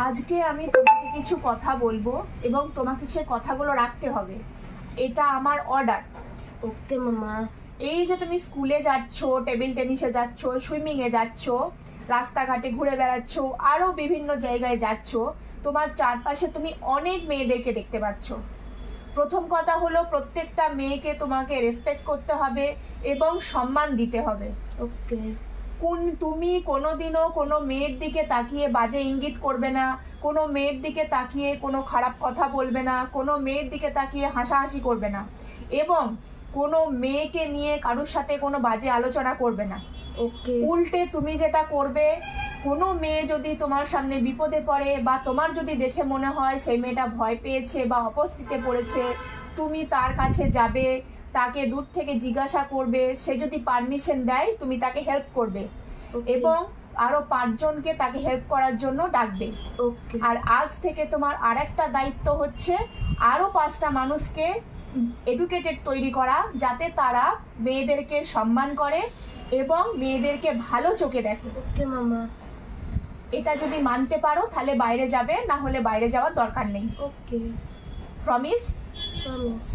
আজকে আমি তোমাকে কিছু কথা বলবো এবং তোমাকে সে কথাগুলো রাখতে হবে। এটা আমার অর্ডার। ওকে মামা। এই যে তুমি স্কুলে যাচ্ছ, টেবিল টেনিসে যাচ্ছ, সুইমিংয়ে যাচ্ছ, রাস্তাঘাটে ঘুরে বেড়াচ্ছ, আরও বিভিন্ন জায়গায় যাচ্ছ, তোমার চারপাশে তুমি অনেক মেয়েদেরকে দেখতে পাচ্ছ। প্রথম কথা হলো প্রত্যেকটা মেয়েকে তোমাকে রেসপেক্ট করতে হবে এবং সম্মান দিতে হবে। ওকে। তুমি কোনোদিনও কোনো মেয়ের দিকে তাকিয়ে বাজে ইঙ্গিত করবে না, কোনো মেয়ের দিকে তাকিয়ে কোনো খারাপ কথা বলবে না, কোনো মেয়ের দিকে তাকিয়ে হাসাহাসি করবে না এবং কোনো মেয়েকে নিয়ে কারোর সাথে কোনো বাজে আলোচনা করবে না। ওকে। উল্টে তুমি যেটা করবে, কোনো মেয়ে যদি তোমার সামনে বিপদে পড়ে বা তোমার যদি দেখে মনে হয় সেই মেয়েটা ভয় পেয়েছে বা অপস্থিতে পড়েছে, তুমি তার কাছে যাবে, তাকে দূর থেকে জিজ্ঞাসা করবে, সে যদি পারমিশন দেয় তুমি তাকে হেল্প করবে এবং আরো 5 জনকে তাকে হেল্প করার জন্য ডাকবে। ওকে। আর আজ থেকে তোমার আরেকটা দায়িত্ব হচ্ছে আরো 5টা মানুষকে এডুকেটেড তৈরি করা, যাতে তারা মেয়েদেরকে সম্মান করে এবং মেয়েদেরকে ভালো চোখে দেখে। ওকে মামা। এটা যদি মানতে পারো তাহলে বাইরে যাবে, না হলে বাইরে যাওয়ার দরকার নেই। ওকে। প্রমিস? প্রমিস।